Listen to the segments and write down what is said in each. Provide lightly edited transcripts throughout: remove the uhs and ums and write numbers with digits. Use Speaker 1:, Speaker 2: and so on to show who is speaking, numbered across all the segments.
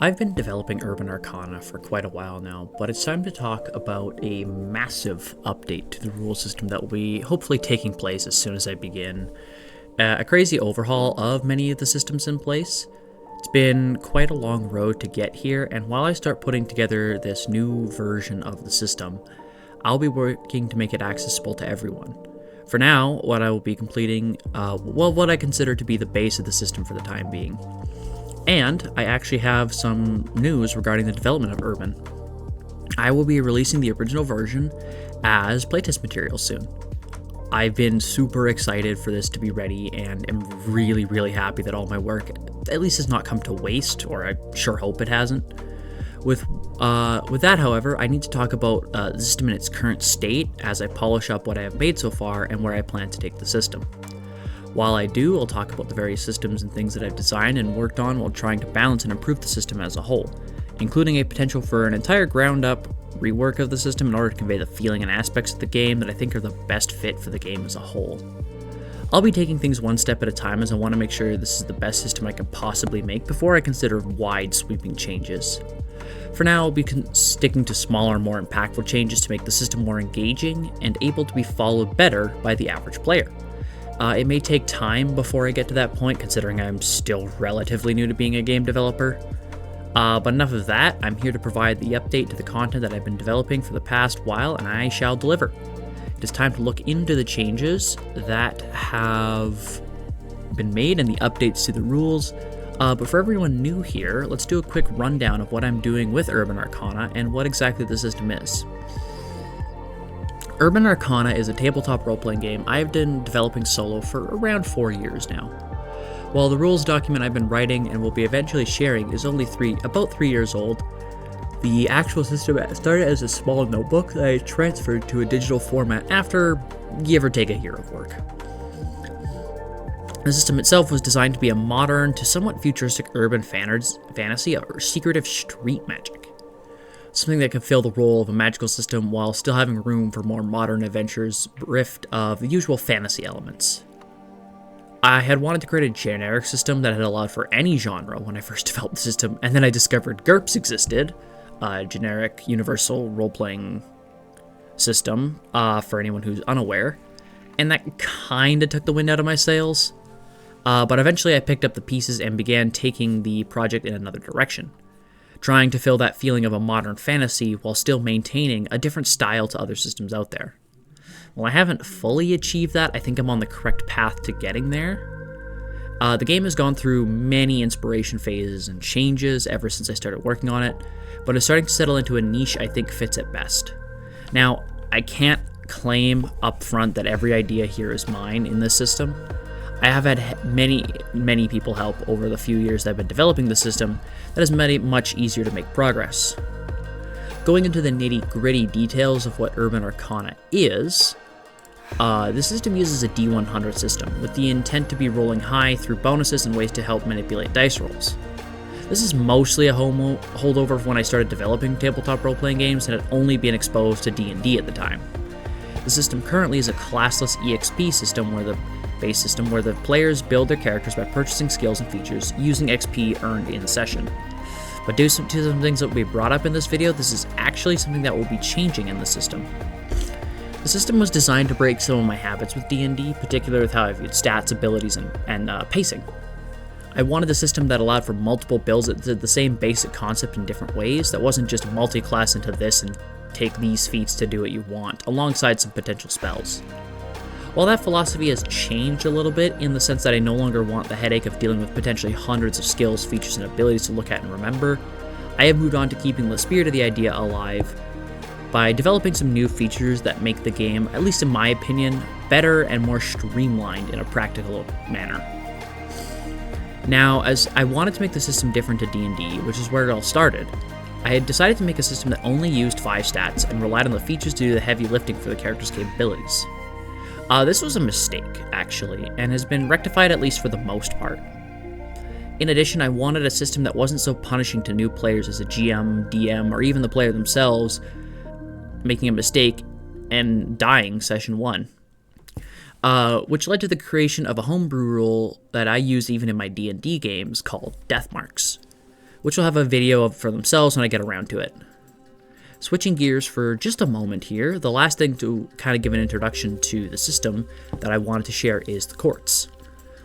Speaker 1: I've been developing Urban Arcana for quite a while now, but it's time to talk about a massive update to the rule system that will be hopefully taking place as soon as I begin. A crazy overhaul of many of the systems in place. It's been quite a long road to get here, and while I start putting together this new version of the system, I'll be working to make it accessible to everyone. For now, what I will be completing, what I consider to be the base of the system for the time being. And I actually have some news regarding the development of Urban. I will be releasing the original version as playtest material soon. I've been super excited for this to be ready and am really happy that all my work at least has not come to waste, or I sure hope it hasn't. With that, however, I need to talk about the system in its current state as I polish up what I have made so far and where I plan to take the system. While I do, I'll talk about the various systems and things that I've designed and worked on while trying to balance and improve the system as a whole, including a potential for an entire ground-up rework of the system in order to convey the feeling and aspects of the game that I think are the best fit for the game as a whole. I'll be taking things one step at a time as I want to make sure this is the best system I can possibly make before I consider wide sweeping changes. For now, I'll be sticking to smaller, more impactful changes to make the system more engaging and able to be followed better by the average player. It may take time before I get to that point, considering I'm still relatively new to being a game developer. But enough of that. I'm here to provide the update to the content that I've been developing for the past while, and I shall deliver. It is time to look into the changes that have been made and the updates to the rules. But for everyone new here, let's do a quick rundown of what I'm doing with Urban Arcana and what exactly the system is. Urban Arcana is a tabletop role-playing game I've been developing solo for around 4 years now. While the rules document I've been writing and will be eventually sharing is only about 3 years old, the actual system started as a small notebook that I transferred to a digital format after give or take a year of work. The system itself was designed to be a modern to somewhat futuristic urban fantasy or secretive street magic. Something that can fill the role of a magical system while still having room for more modern adventures bereft of the usual fantasy elements. I had wanted to create a generic system that had allowed for any genre when I first developed the system, and then I discovered GURPS existed, a generic universal role-playing system for anyone who's unaware, and that kinda took the wind out of my sails. But eventually I picked up the pieces and began taking the project in another direction, trying to fill that feeling of a modern fantasy while still maintaining a different style to other systems out there. While I haven't fully achieved that, I think I'm on the correct path to getting there. The game has gone through many inspiration phases and changes ever since I started working on it, but is starting to settle into a niche I think fits it best. Now, I can't claim up front that every idea here is mine in this system. I have had many people help over the few years that I've been developing the system that has made it much easier to make progress. Going into the nitty-gritty details of what Urban Arcana is, this system uses a D100 system with the intent to be rolling high through bonuses and ways to help manipulate dice rolls. This is mostly a holdover from when I started developing tabletop role-playing games and had only been exposed to D&D at the time. The system currently is a classless EXP system where the players build their characters by purchasing skills and features using XP earned in session. But due to some things that will be brought up in this video, this is actually something that will be changing in the system. The system was designed to break some of my habits with D&D, particularly with how I viewed stats, abilities, and pacing. I wanted a system that allowed for multiple builds that did the same basic concept in different ways, that wasn't just multi-class into this and take these feats to do what you want, alongside some potential spells. While that philosophy has changed a little bit in the sense that I no longer want the headache of dealing with potentially hundreds of skills, features, and abilities to look at and remember, I have moved on to keeping the spirit of the idea alive by developing some new features that make the game, at least in my opinion, better and more streamlined in a practical manner. Now, as I wanted to make the system different to D&D, which is where it all started, I had decided to make a system that only used 5 stats and relied on the features to do the heavy lifting for the character's capabilities. This was a mistake, actually, and has been rectified at least for the most part. In addition, I wanted a system that wasn't so punishing to new players as a GM, DM, or even the player themselves making a mistake and dying session 1. Which led to the creation of a homebrew rule that I use even in my D&D games called Death Marks, which will have a video for themselves when I get around to it. Switching gears for just a moment here, the last thing to kind of give an introduction to the system that I wanted to share is the courts.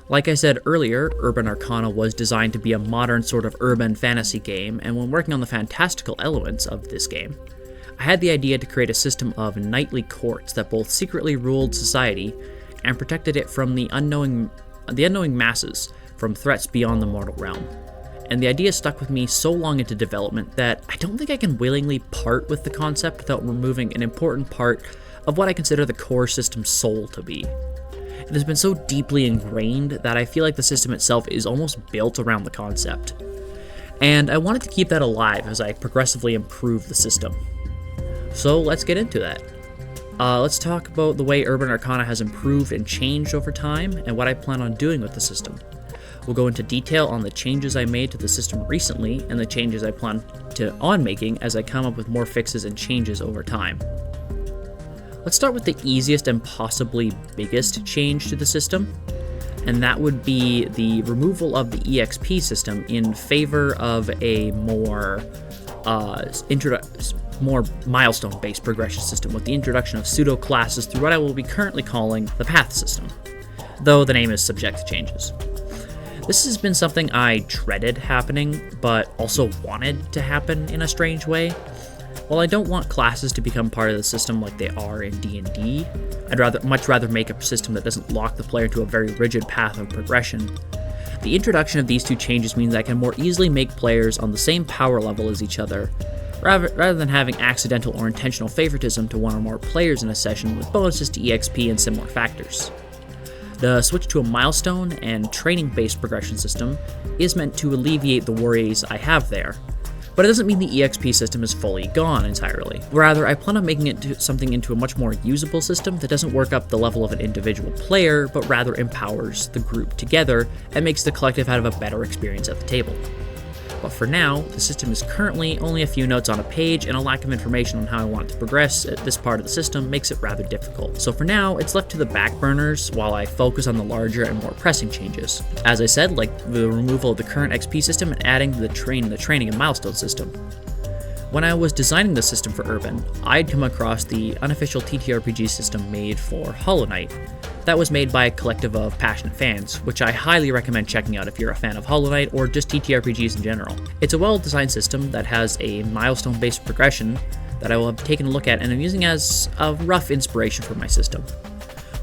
Speaker 1: Like I said earlier, Urban Arcana was designed to be a modern sort of urban fantasy game, and when working on the fantastical elements of this game, I had the idea to create a system of knightly courts that both secretly ruled society and protected it from the unknowing masses from threats beyond the mortal realm. And the idea stuck with me so long into development that I don't think I can willingly part with the concept without removing an important part of what I consider the core system's soul to be. It has been so deeply ingrained that I feel like the system itself is almost built around the concept. And I wanted to keep that alive as I progressively improve the system. So let's get into that. Let's talk about the way Urban Arcana has improved and changed over time and what I plan on doing with the system. We'll go into detail on the changes I made to the system recently and the changes I plan on making as I come up with more fixes and changes over time. Let's start with the easiest and possibly biggest change to the system, and that would be the removal of the EXP system in favor of a more milestone-based progression system with the introduction of pseudo-classes through what I will be currently calling the path system, though the name is subject to changes. This has been something I dreaded happening, but also wanted to happen in a strange way. While I don't want classes to become part of the system like they are in D&D, I'd much rather make a system that doesn't lock the player into a very rigid path of progression. The introduction of these two changes means I can more easily make players on the same power level as each other, rather than having accidental or intentional favoritism to one or more players in a session with bonuses to EXP and similar factors. The switch to a milestone and training-based progression system is meant to alleviate the worries I have there, but it doesn't mean the EXP system is fully gone entirely. Rather, I plan on making it into a much more usable system that doesn't work up the level of an individual player, but rather empowers the group together and makes the collective have a better experience at the table. But for now, the system is currently only a few notes on a page, and a lack of information on how I want it to progress at this part of the system makes it rather difficult. So for now, it's left to the back burners while I focus on the larger and more pressing changes. As I said, like the removal of the current XP system and adding the training and milestone system. When I was designing the system for Urban, I'd come across the unofficial TTRPG system made for Hollow Knight. That was made by a collective of passionate fans, which I highly recommend checking out if you're a fan of Hollow Knight or just TTRPGs in general. It's a well-designed system that has a milestone-based progression that I will have taken a look at and I'm using as a rough inspiration for my system.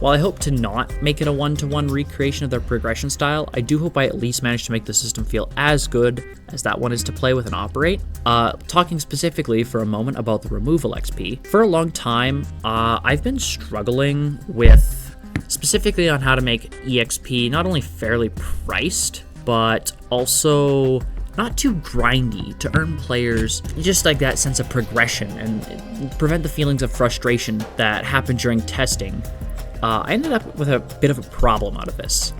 Speaker 1: While I hope to not make it a one-to-one recreation of their progression style, I do hope I at least manage to make the system feel as good as that one is to play with and operate. Talking specifically for a moment about the removal XP, for a long time, I've been struggling with specifically on how to make EXP not only fairly priced, but also not too grindy to earn players just like that sense of progression and prevent the feelings of frustration that happen during testing. I ended up with a bit of a problem out of this.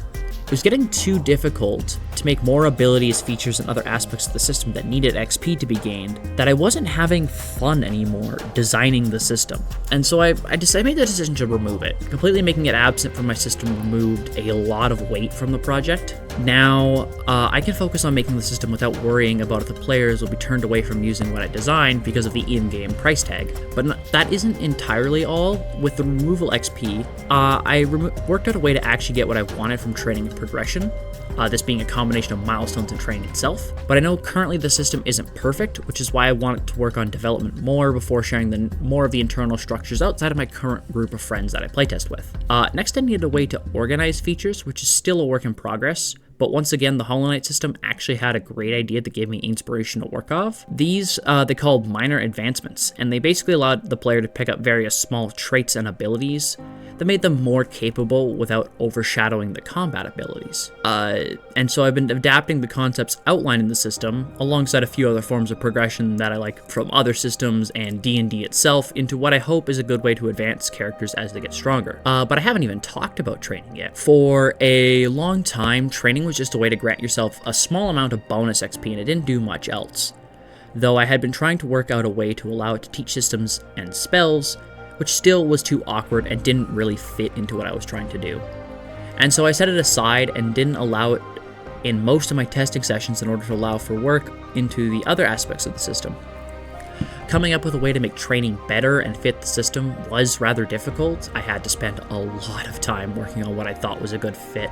Speaker 1: It was getting too difficult to make more abilities, features, and other aspects of the system that needed XP to be gained, that I wasn't having fun anymore designing the system. And so I made the decision to remove it. Completely making it absent from my system removed a lot of weight from the project. Now, I can focus on making the system without worrying about if the players will be turned away from using what I designed because of the in-game price tag. But that isn't entirely all. With the removal XP, I worked out a way to actually get what I wanted from training and progression, this being a combination of milestones and training itself. But I know currently the system isn't perfect, which is why I wanted to work on development more before sharing more of the internal structures outside of my current group of friends that I playtest with. Next, I needed a way to organize features, which is still a work in progress. But once again, the Hollow Knight system actually had a great idea that gave me inspiration to work off. These, they called minor advancements, and they basically allowed the player to pick up various small traits and abilities that made them more capable without overshadowing the combat abilities. And so I've been adapting the concepts outlined in the system, alongside a few other forms of progression that I like from other systems and D&D itself, into what I hope is a good way to advance characters as they get stronger. But I haven't even talked about training yet. For a long time, training was just a way to grant yourself a small amount of bonus XP, and it didn't do much else. Though I had been trying to work out a way to allow it to teach systems and spells, which still was too awkward and didn't really fit into what I was trying to do. And so I set it aside and didn't allow it in most of my testing sessions in order to allow for work into the other aspects of the system. Coming up with a way to make training better and fit the system was rather difficult. I had to spend a lot of time working on what I thought was a good fit,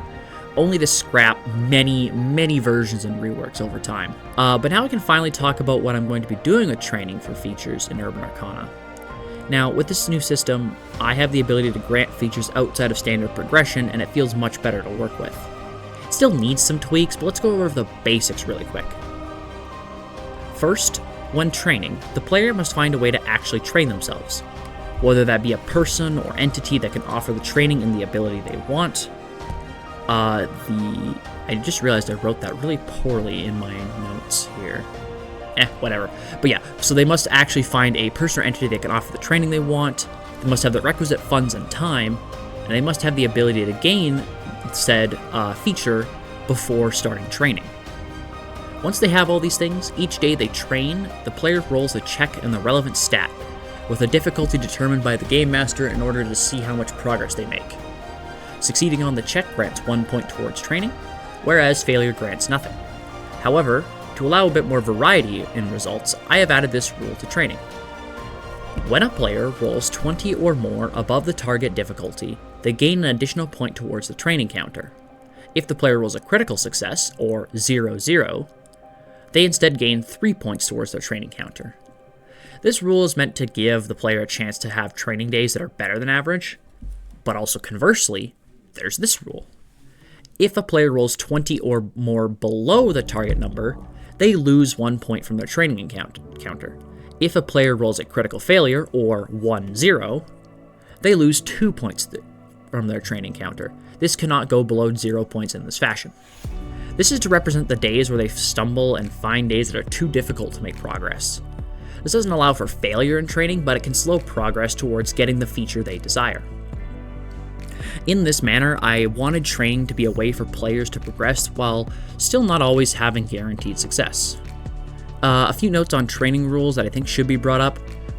Speaker 1: only to scrap many versions and reworks over time. But now I can finally talk about what I'm going to be doing with training for features in Urban Arcana. Now, with this new system, I have the ability to grant features outside of standard progression, and it feels much better to work with. It still needs some tweaks, but let's go over the basics really quick. First, when training, the player must find a way to actually train themselves, whether that be a person or entity that can offer the training and the ability they want. I just realized I wrote that really poorly in my notes here. Whatever. But yeah, so they must actually find a person or entity that can offer the training they want, they must have the requisite funds and time, and they must have the ability to gain said feature before starting training. Once they have all these things, each day they train, the player rolls a check in the relevant stat, with a difficulty determined by the game master in order to see how much progress they make. Succeeding on the check grants 1 point towards training, whereas failure grants nothing. However, to allow a bit more variety in results, I have added this rule to training. When a player rolls 20 or more above the target difficulty, they gain an additional point towards the training counter. If the player rolls a critical success, or 0-0, they instead gain 3 points towards their training counter. This rule is meant to give the player a chance to have training days that are better than average, but also conversely, there's this rule. If a player rolls 20 or more below the target number, they lose 1 point from their training counter. If a player rolls a critical failure, or 1-0, they lose 2 points from their training counter. This cannot go below 0 points in this fashion. This is to represent the days where they stumble and find days that are too difficult to make progress. This doesn't allow for failure in training, but it can slow progress towards getting the feature they desire. In this manner, I wanted training to be a way for players to progress while still not always having guaranteed success. A few notes on training rules that I think should be brought up.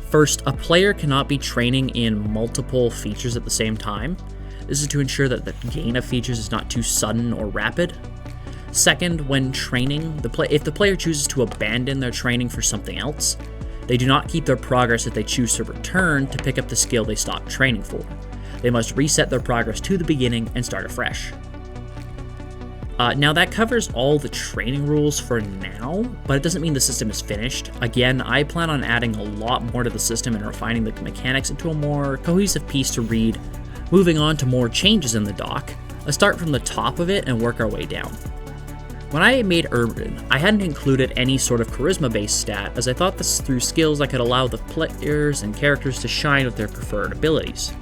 Speaker 1: First, a player cannot be training in multiple features at the same time. This is to ensure that the gain of features is not too sudden or rapid. Second, when training, if the player chooses to abandon their training for something else, they do not keep their progress if they choose to return to pick up the skill they stopped training for. They must reset their progress to the beginning and start afresh. Now that covers all the training rules for now, but it doesn't mean the system is finished. Again, I plan on adding a lot more to the system and refining the mechanics into a more cohesive piece to read, moving on to more changes in the dock. Let's start from the top of it and work our way down. When I made Urban, I hadn't included any sort of charisma-based stat, as I thought this through skills I could allow the players and characters to shine with their preferred abilities.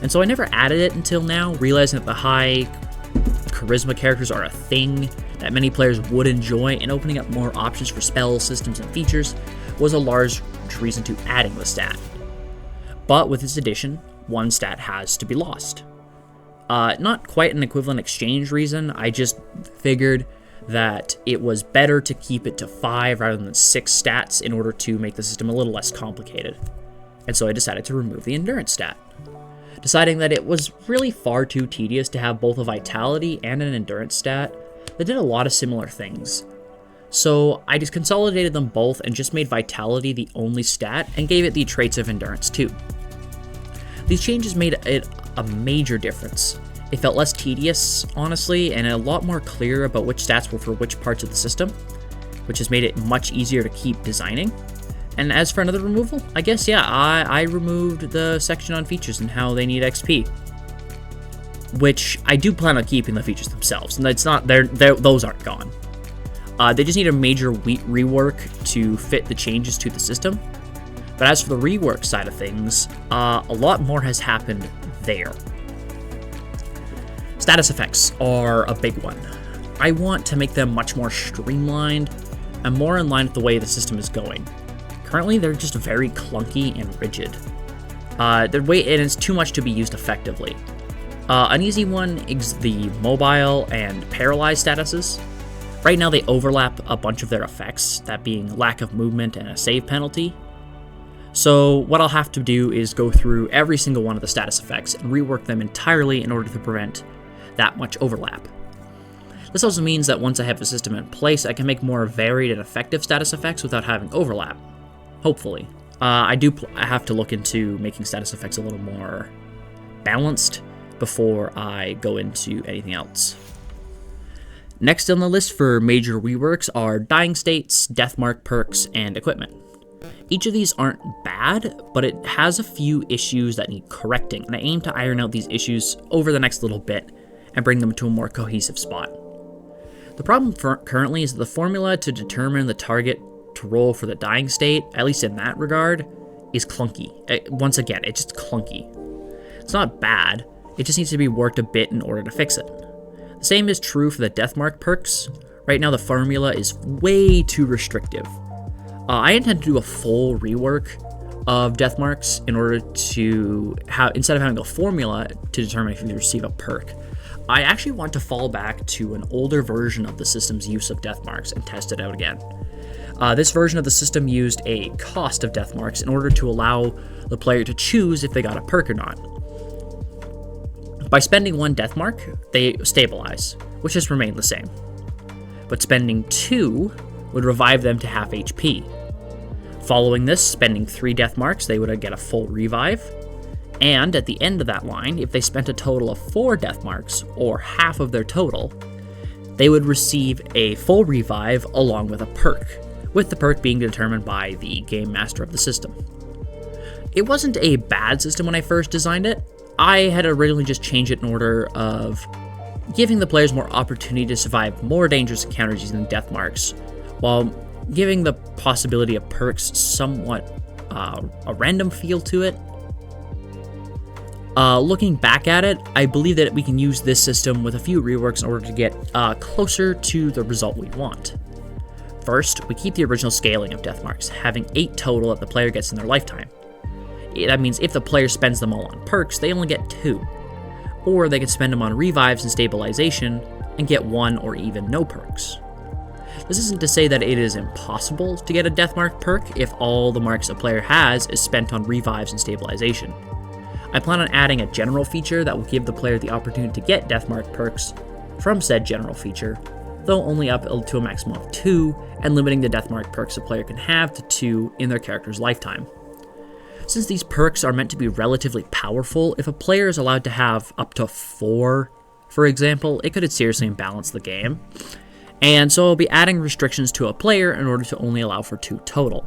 Speaker 1: And so I never added it until now, realizing that the high charisma characters are a thing that many players would enjoy, and opening up more options for spells, systems, and features was a large reason to adding the stat. But with this addition, one stat has to be lost. Not quite an equivalent exchange reason, I just figured that it was better to keep it to 5 rather than 6 stats in order to make the system a little less complicated. And so I decided to remove the endurance stat, deciding that it was really far too tedious to have both a vitality and an endurance stat that did a lot of similar things. So I just consolidated them both and just made vitality the only stat and gave it the traits of endurance too. These changes made it a major difference. It felt less tedious, honestly, and a lot more clear about which stats were for which parts of the system, which has made it much easier to keep designing. And as for another removal, I guess, yeah, I removed the section on features and how they need XP, which I do plan on keeping the features themselves, and it's not, those aren't gone. They just need a major rework to fit the changes to the system. But as for the rework side of things, a lot more has happened there. Status effects are a big one. I want to make them much more streamlined and more in line with the way the system is going. Currently, they're just very clunky and rigid. And it's too much to be used effectively. An easy one is the mobile and paralyzed statuses. Right now, they overlap a bunch of their effects, that being lack of movement and a save penalty. So what I'll have to do is go through every single one of the status effects and rework them entirely in order to prevent that much overlap. This also means that once I have a system in place, I can make more varied and effective status effects without having overlap. Hopefully. I have to look into making status effects a little more balanced before I go into anything else. Next on the list for major reworks are dying states, deathmark perks, and equipment. Each of these aren't bad, but it has a few issues that need correcting, and I aim to iron out these issues over the next little bit and bring them to a more cohesive spot. The problem currently is that the formula to determine the target to roll for the dying state, at least in that regard, is clunky. Once again, it's just clunky. It's not bad, it just needs to be worked a bit in order to fix it. The same is true for the deathmark perks. Right now the formula is way too restrictive. I intend to do a full rework of deathmarks in order to have, instead of having a formula to determine if you receive a perk, I actually want to fall back to an older version of the system's use of deathmarks and test it out again. This version of the system used a cost of deathmarks in order to allow the player to choose if they got a perk or not. By spending 1 deathmark, they stabilize, which has remained the same. But spending 2 would revive them to half HP. Following this, spending 3 deathmarks, they would get a full revive. And at the end of that line, if they spent a total of 4 deathmarks, or half of their total, they would receive a full revive along with a perk, with the perk being determined by the game master of the system. It wasn't a bad system when I first designed it. I had originally just changed it in order of giving the players more opportunity to survive more dangerous encounters using deathmarks, while giving the possibility of perks somewhat a random feel to it. Looking back at it, I believe that we can use this system with a few reworks in order to get closer to the result we want. First, we keep the original scaling of deathmarks, having 8 total that the player gets in their lifetime. That means if the player spends them all on perks, they only get 2. Or they can spend them on revives and stabilization and get 1 or even no perks. This isn't to say that it is impossible to get a deathmark perk if all the marks a player has is spent on revives and stabilization. I plan on adding a general feature that will give the player the opportunity to get deathmark perks from said general feature, though only up to a maximum of 2, and limiting the deathmark perks a player can have to 2 in their character's lifetime. Since these perks are meant to be relatively powerful, if a player is allowed to have up to 4, for example, it could seriously imbalance the game. And so I'll be adding restrictions to a player in order to only allow for 2 total.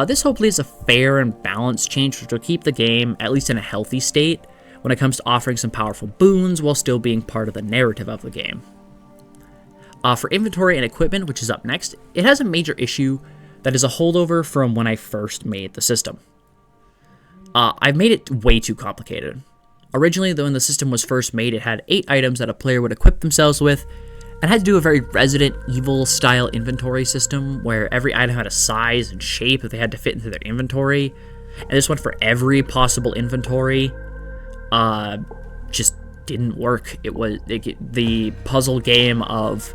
Speaker 1: This hopefully is a fair and balanced change which will keep the game at least in a healthy state when it comes to offering some powerful boons while still being part of the narrative of the game. For inventory and equipment, which is up next, it has a major issue that is a holdover from when I first made the system. I've made it way too complicated. Originally, when the system was first made, it had 8 items that a player would equip themselves with, and had to do a very Resident Evil style inventory system where every item had a size and shape that they had to fit into their inventory, and this went for every possible inventory. Just didn't work. The puzzle game of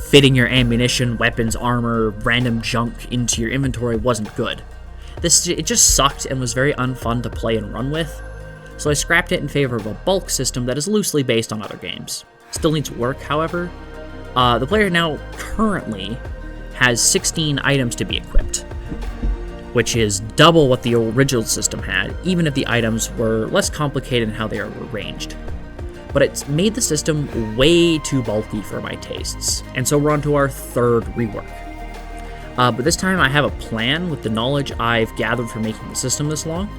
Speaker 1: fitting your ammunition, weapons, armor, random junk into your inventory wasn't good. It just sucked and was very unfun to play and run with, so I scrapped it in favor of a bulk system that is loosely based on other games. Still needs work, however. The player now currently has 16 items to be equipped, which is double what the original system had, even if the items were less complicated in how they are arranged. But it's made the system way too bulky for my tastes, and so we're on to our 3rd rework. But this time I have a plan with the knowledge I've gathered from making the system this long.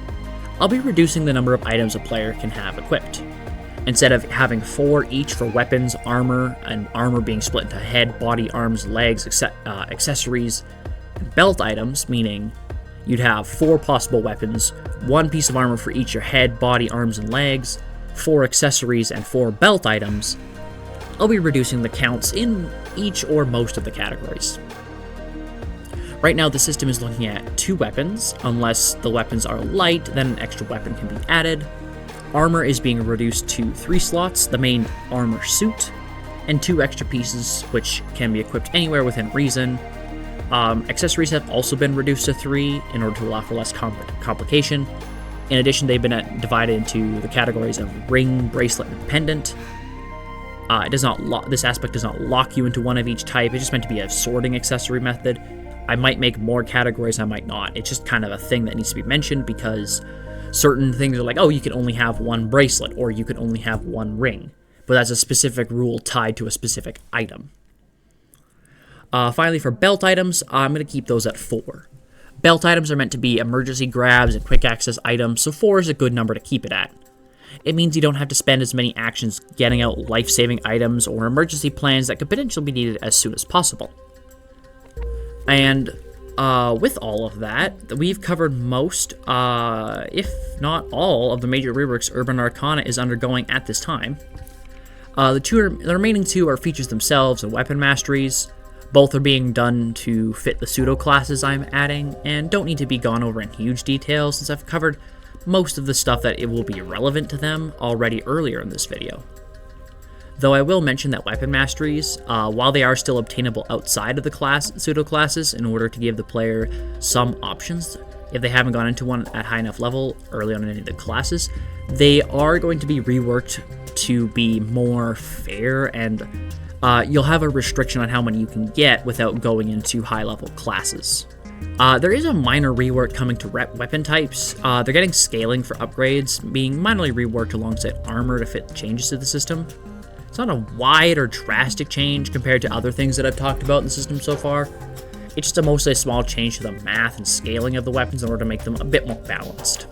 Speaker 1: I'll be reducing the number of items a player can have equipped. Instead of having 4 each for weapons, armor, and armor being split into head, body, arms, legs, accessories, and belt items, meaning you'd have 4 possible weapons, 1 piece of armor for each your head, body, arms, and legs, 4 accessories, and 4 belt items, I'll be reducing the counts in each or most of the categories. Right now, the system is looking at 2 weapons. Unless the weapons are light, then an extra weapon can be added. Armor is being reduced to 3 slots, the main armor suit, and 2 extra pieces, which can be equipped anywhere within reason. Accessories have also been reduced to 3 in order to allow for less complication. In addition, they've been divided into the categories of ring, bracelet, and pendant. It does not this aspect does not lock you into one of each type. It's just meant to be a sorting accessory method. I might make more categories, I might not. It's just kind of a thing that needs to be mentioned because certain things are like, oh, you can only have one bracelet, or you can only have one ring. But that's a specific rule tied to a specific item. Finally, for belt items, I'm going to keep those at 4. Belt items are meant to be emergency grabs and quick access items, so 4 is a good number to keep it at. It means you don't have to spend as many actions getting out life-saving items or emergency plans that could potentially be needed as soon as possible. And with all of that, we've covered most, if not all, of the major reworks Urban Arcana is undergoing at this time. The remaining 2 are features themselves and weapon masteries. Both are being done to fit the pseudo classes I'm adding, and don't need to be gone over in huge detail since I've covered most of the stuff that it will be relevant to them already earlier in this video. Though I will mention that weapon masteries, while they are still obtainable outside of the pseudo classes in order to give the player some options if they haven't gone into one at high enough level early on in any of the classes, they are going to be reworked to be more fair, and you'll have a restriction on how many you can get without going into high level classes. There is a minor rework coming to weapon types. They're getting scaling for upgrades, being minorly reworked alongside armor to fit changes to the system. It's not a wide or drastic change compared to other things that I've talked about in the system so far. It's just mostly a small change to the math and scaling of the weapons in order to make them a bit more balanced.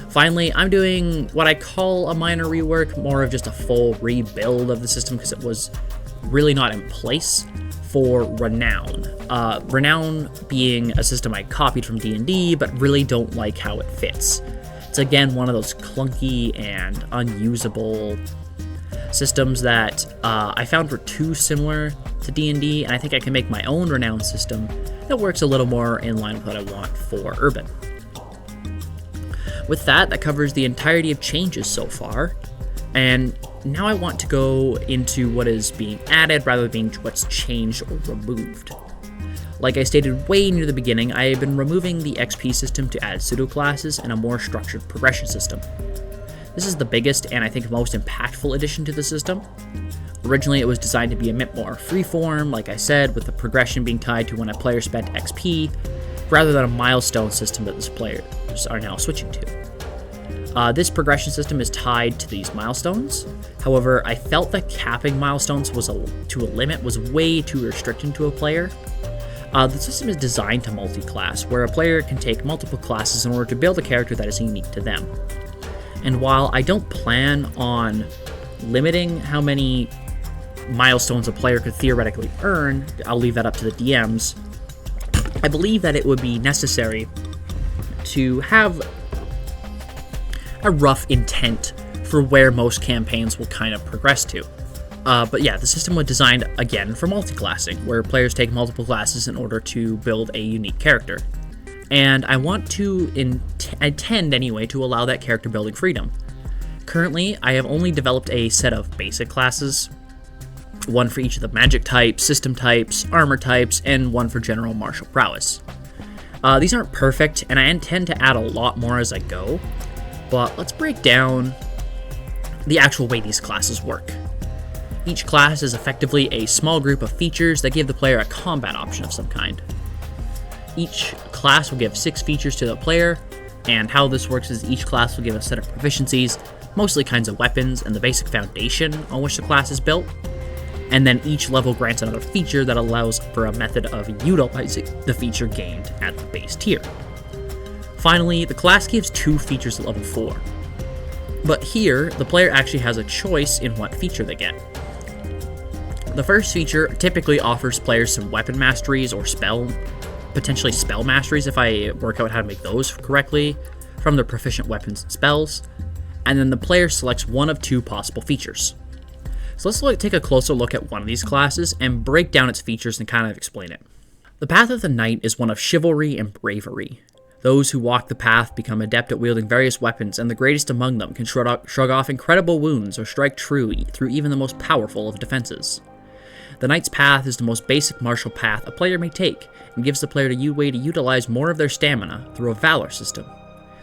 Speaker 1: Finally, I'm doing what I call a minor rework, more of just a full rebuild of the system because it was really not in place for Renown. Renown being a system I copied from D&D, but really don't like how it fits. It's again one of those clunky and unusable systems that I found were too similar to D&D, and I think I can make my own Renown system that works a little more in line with what I want for Urban. With that covers the entirety of changes so far, and now I want to go into what is being added rather than being what's changed or removed. Like I stated way near the beginning, I have been removing the XP system to add pseudo-classes and a more structured progression system. This is the biggest and I think most impactful addition to the system. Originally it was designed to be a bit more freeform, like I said, with the progression being tied to when a player spent XP, rather than a milestone system that these players are now switching to. This progression system is tied to these milestones. However, I felt that capping milestones to a limit was way too restricting to a player. The system is designed to multi-class, where a player can take multiple classes in order to build a character that is unique to them. And while I don't plan on limiting how many milestones a player could theoretically earn, I'll leave that up to the DMs, I believe that it would be necessary to have a rough intent for where most campaigns will kind of progress to. But yeah, the system was designed, again, for multi-classing, where players take multiple classes in order to build a unique character. And I want to intend, anyway, to allow that character building freedom. Currently, I have only developed a set of basic classes, one for each of the magic types, system types, armor types, and one for general martial prowess. These aren't perfect, and I intend to add a lot more as I go, but let's break down the actual way these classes work. Each class is effectively a small group of features that give the player a combat option of some kind. Each class will give 6 features to the player, and how this works is each class will give a set of proficiencies, mostly kinds of weapons, and the basic foundation on which the class is built, and then each level grants another feature that allows for a method of utilizing the feature gained at the base tier. Finally, the class gives 2 features at level 4, but here, the player actually has a choice in what feature they get. The first feature typically offers players some weapon masteries or potentially spell masteries if I work out how to make those correctly, from their proficient weapons and spells, and then the player selects one of 2 possible features. So let's take a closer look at one of these classes and break down its features and kind of explain it. The Path of the Knight is one of chivalry and bravery. Those who walk the path become adept at wielding various weapons, and the greatest among them can shrug off incredible wounds or strike true through even the most powerful of defenses. The Knight's Path is the most basic martial path a player may take, and gives the player a way to utilize more of their stamina through a valor system.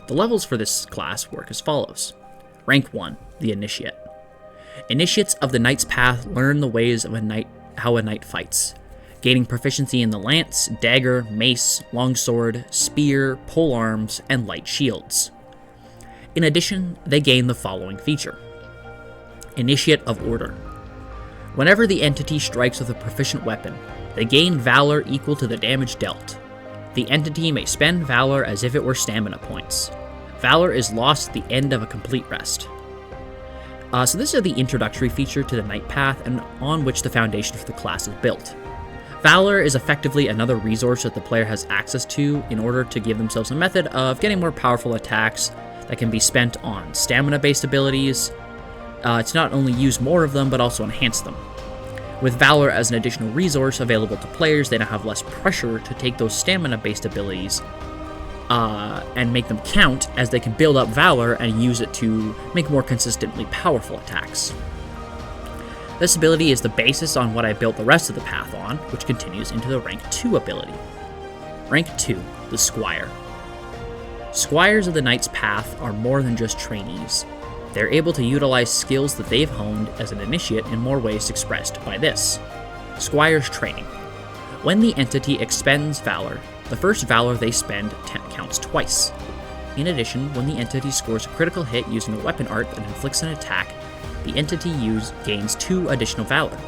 Speaker 1: The levels for this class work as follows. Rank 1, the Initiate. Initiates of the Knight's Path learn the ways of how a knight fights, gaining proficiency in the lance, dagger, mace, longsword, spear, polearms, and light shields. In addition, they gain the following feature. Initiate of Order. Whenever the entity strikes with a proficient weapon, they gain Valor equal to the damage dealt. The entity may spend Valor as if it were stamina points. Valor is lost at the end of a complete rest. So this is the introductory feature to the Knight Path and on which the foundation for the class is built. Valor is effectively another resource that the player has access to in order to give themselves a method of getting more powerful attacks that can be spent on stamina-based abilities. To not only use more of them, but also enhance them. With Valor as an additional resource available to players, they now have less pressure to take those stamina-based abilities and make them count, as they can build up Valor and use it to make more consistently powerful attacks. This ability is the basis on what I built the rest of the path on, which continues into the Rank 2 ability. Rank 2, the Squire. Squires of the Knight's Path are more than just trainees. They're able to utilize skills that they've honed as an initiate in more ways expressed by this. Squire's Training. When the entity expends Valor, the first Valor they spend counts twice. In addition, when the entity scores a critical hit using a weapon art that inflicts an attack, the entity gains 2 additional Valor.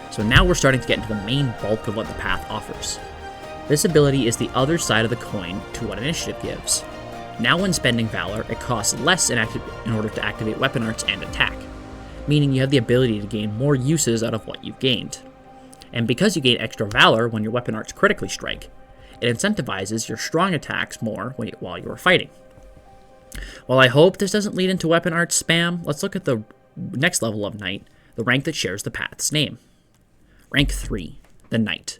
Speaker 1: So now we're starting to get into the main bulk of what the path offers. This ability is the other side of the coin to what Initiative gives. Now when spending Valor, it costs less in order to activate weapon arts and attack, meaning you have the ability to gain more uses out of what you've gained. And because you gain extra Valor when your weapon arts critically strike, it incentivizes your strong attacks more while you are fighting. While I hope this doesn't lead into weapon arts spam, let's look at the next level of Knight, the rank that shares the path's name. Rank 3, the Knight.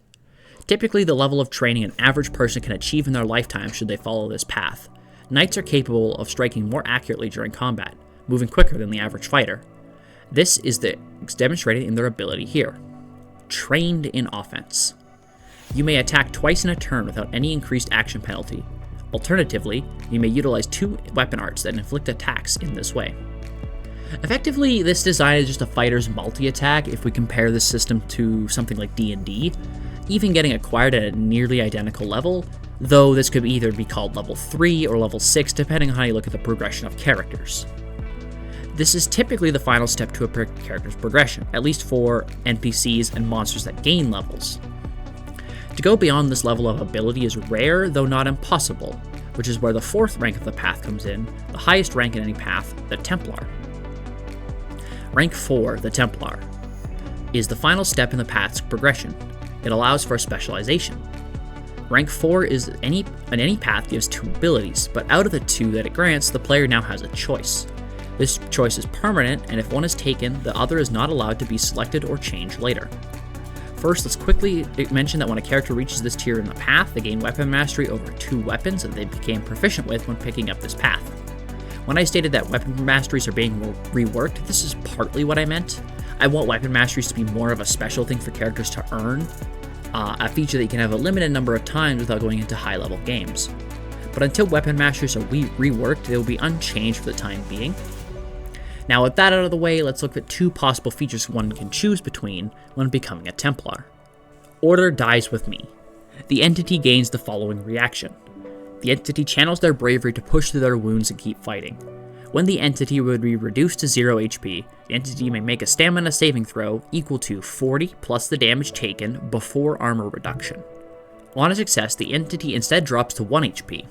Speaker 1: Typically the level of training an average person can achieve in their lifetime should they follow this path. Knights are capable of striking more accurately during combat, moving quicker than the average fighter. This is demonstrated in their ability here. Trained in Offense. You may attack twice in a turn without any increased action penalty. Alternatively, you may utilize 2 weapon arts that inflict attacks in this way. Effectively, this design is just a fighter's multi-attack if we compare this system to something like D&D, even getting acquired at a nearly identical level, though this could either be called level 3 or level 6 depending on how you look at the progression of characters. This is typically the final step to a character's progression, at least for NPCs and monsters that gain levels. To go beyond this level of ability is rare, though not impossible, which is where the 4th rank of the path comes in, the highest rank in any path, the Templar. Rank 4, the Templar, is the final step in the path's progression. It allows for specialization. Rank 4 is any path gives 2 abilities, but out of the 2 that it grants, the player now has a choice. This choice is permanent, and if one is taken, the other is not allowed to be selected or changed later. First, let's quickly mention that when a character reaches this tier in the path, they gain weapon mastery over 2 weapons that they became proficient with when picking up this path. When I stated that weapon masteries are being reworked, this is partly what I meant. I want weapon masteries to be more of a special thing for characters to earn, a feature that you can have a limited number of times without going into high-level games. But until weapon masteries are reworked, they will be unchanged for the time being. Now with that out of the way, let's look at 2 possible features one can choose between when becoming a Templar. Order dies with me. The entity gains the following reaction. The entity channels their bravery to push through their wounds and keep fighting. When the entity would be reduced to 0 HP, the entity may make a stamina saving throw equal to 40 plus the damage taken before armor reduction. On a success, the entity instead drops to 1 HP.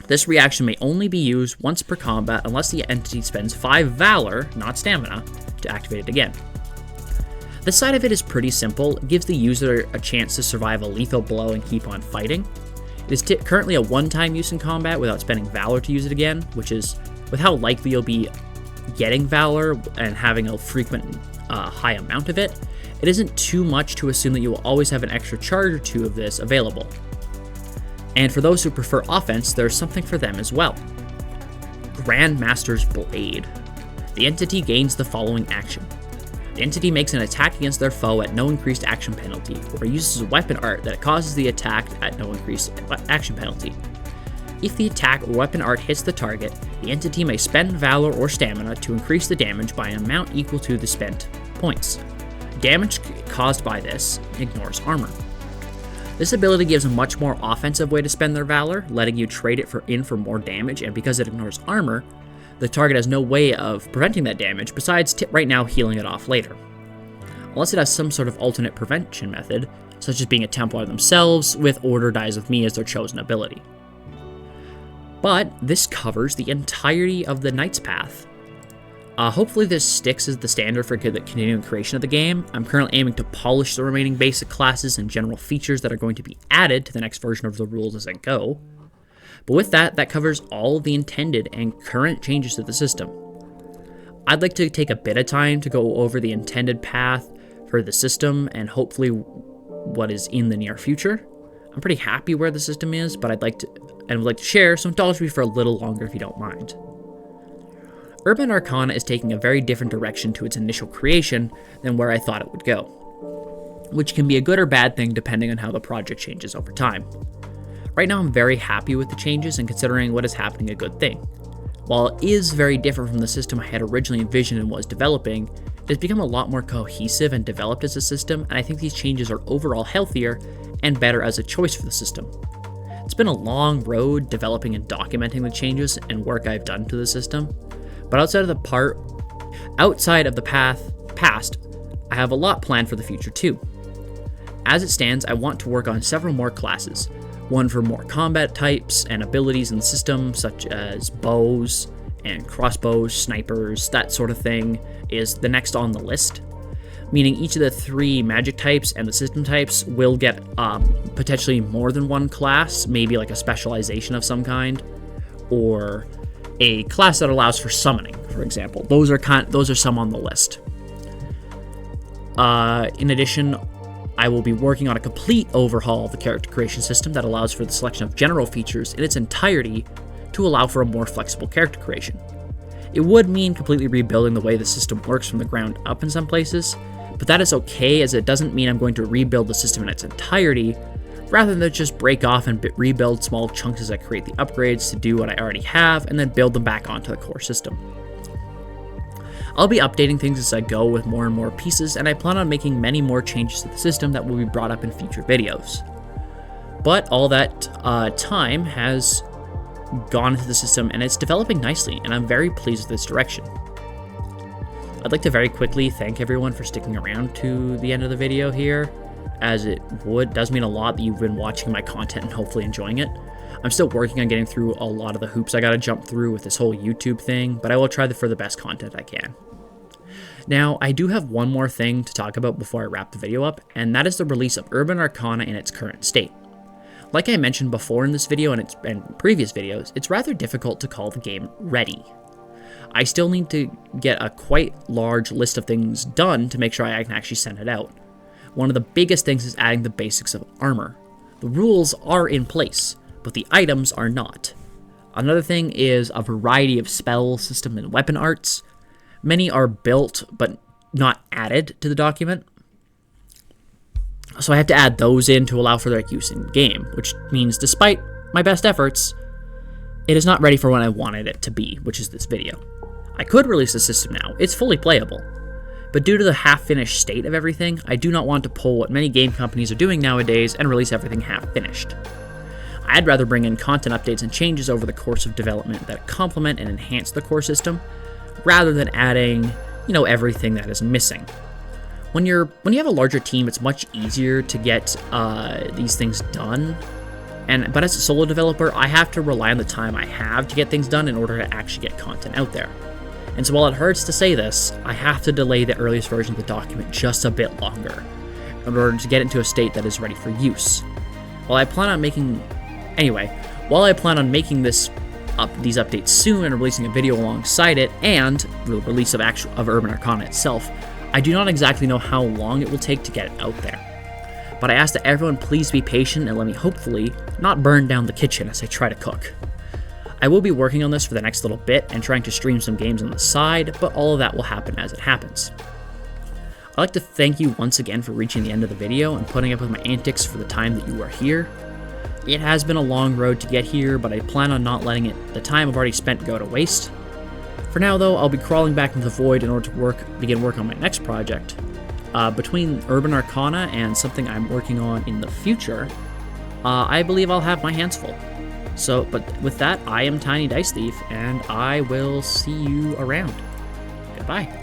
Speaker 1: This reaction may only be used once per combat unless the entity spends 5 Valor, not Stamina, to activate it again. This side of it is pretty simple. It gives the user a chance to survive a lethal blow and keep on fighting. It is currently a one-time use in combat without spending Valor to use it again, which is, with how likely you'll be getting Valor and having a frequent high amount of it, it isn't too much to assume that you will always have an extra charge or 2 of this available. And for those who prefer offense, there's something for them as well. Grandmaster's Blade. The entity gains the following action. The entity makes an attack against their foe at no increased action penalty, or uses a weapon art that causes the attack at no increased action penalty. If the attack or weapon art hits the target, the entity may spend Valor or Stamina to increase the damage by an amount equal to the spent points. Damage caused by this ignores armor. This ability gives a much more offensive way to spend their Valor, letting you trade it for more damage, and because it ignores armor, the target has no way of preventing that damage besides right now healing it off later. Unless it has some sort of alternate prevention method, such as being a Templar themselves, with Order Dies with Me as their chosen ability. But this covers the entirety of the Knight's Path. Hopefully this sticks as the standard for the continuing creation of the game. I'm currently aiming to polish the remaining basic classes and general features that are going to be added to the next version of the rules as I go. But with that, that covers all of the intended and current changes to the system. I'd like to take a bit of time to go over the intended path for the system and hopefully what is in the near future. I'm pretty happy where the system is, but I'd like to share, so indulge me for a little longer if you don't mind. Urban Arcana is taking a very different direction to its initial creation than where I thought it would go, which can be a good or bad thing depending on how the project changes over time. Right now I'm very happy with the changes and considering what is happening a good thing. While it is very different from the system I had originally envisioned and was developing, it has become a lot more cohesive and developed as a system, and I think these changes are overall healthier and better as a choice for the system. It's been a long road developing and documenting the changes and work I've done to the system, but outside of the past, I have a lot planned for the future too. As it stands, I want to work on several more classes, one for more combat types and abilities in the system, such as bows and crossbows, snipers, that sort of thing, is the next on the list. Meaning each of the 3 magic types and the system types will get potentially more than one class, maybe like a specialization of some kind, or a class that allows for summoning, for example. Those are some on the list. In addition, I will be working on a complete overhaul of the character creation system that allows for the selection of general features in its entirety to allow for a more flexible character creation. It would mean completely rebuilding the way the system works from the ground up in some places, but that is okay as it doesn't mean I'm going to rebuild the system in its entirety, rather than just break off and rebuild small chunks as I create the upgrades to do what I already have and then build them back onto the core system. I'll be updating things as I go with more and more pieces, and I plan on making many more changes to the system that will be brought up in future videos. But all that time has gone into the system and it's developing nicely, and I'm very pleased with this direction. I'd like to very quickly thank everyone for sticking around to the end of the video here, as it does mean a lot that you've been watching my content and hopefully enjoying it. I'm still working on getting through a lot of the hoops I gotta jump through with this whole YouTube thing, but I will try for the best content I can. Now, I do have one more thing to talk about before I wrap the video up, and that is the release of Urban Arcana in its current state. Like I mentioned before in this video and previous videos, it's rather difficult to call the game ready. I still need to get a quite large list of things done to make sure I can actually send it out. One of the biggest things is adding the basics of armor. The rules are in place, but the items are not. Another thing is a variety of spell system and weapon arts. Many are built but not added to the document. So I have to add those in to allow for their use in game, which means despite my best efforts, it is not ready for what I wanted it to be, which is this video. I could release the system now, it's fully playable. But due to the half-finished state of everything, I do not want to pull what many game companies are doing nowadays and release everything half-finished. I'd rather bring in content updates and changes over the course of development that complement and enhance the core system, rather than adding, everything that is missing. When you have a larger team, it's much easier to get these things done. But as a solo developer, I have to rely on the time I have to get things done in order to actually get content out there. And so while it hurts to say this, I have to delay the earliest version of the document just a bit longer in order to get into a state that is ready for use. While I plan on making these updates soon and releasing a video alongside it and the release of Urban Arcana itself, I do not exactly know how long it will take to get it out there. But I ask that everyone please be patient and let me hopefully not burn down the kitchen as I try to cook. I will be working on this for the next little bit and trying to stream some games on the side, but all of that will happen as it happens. I'd like to thank you once again for reaching the end of the video and putting up with my antics for the time that you are here. It has been a long road to get here, but I plan on not letting the time I've already spent go to waste. For now, though, I'll be crawling back into the void in order to begin work on my next project. Between Urban Arcana and something I'm working on in the future, I believe I'll have my hands full. But with that, I am Tiny Dice Thief, and I will see you around. Goodbye.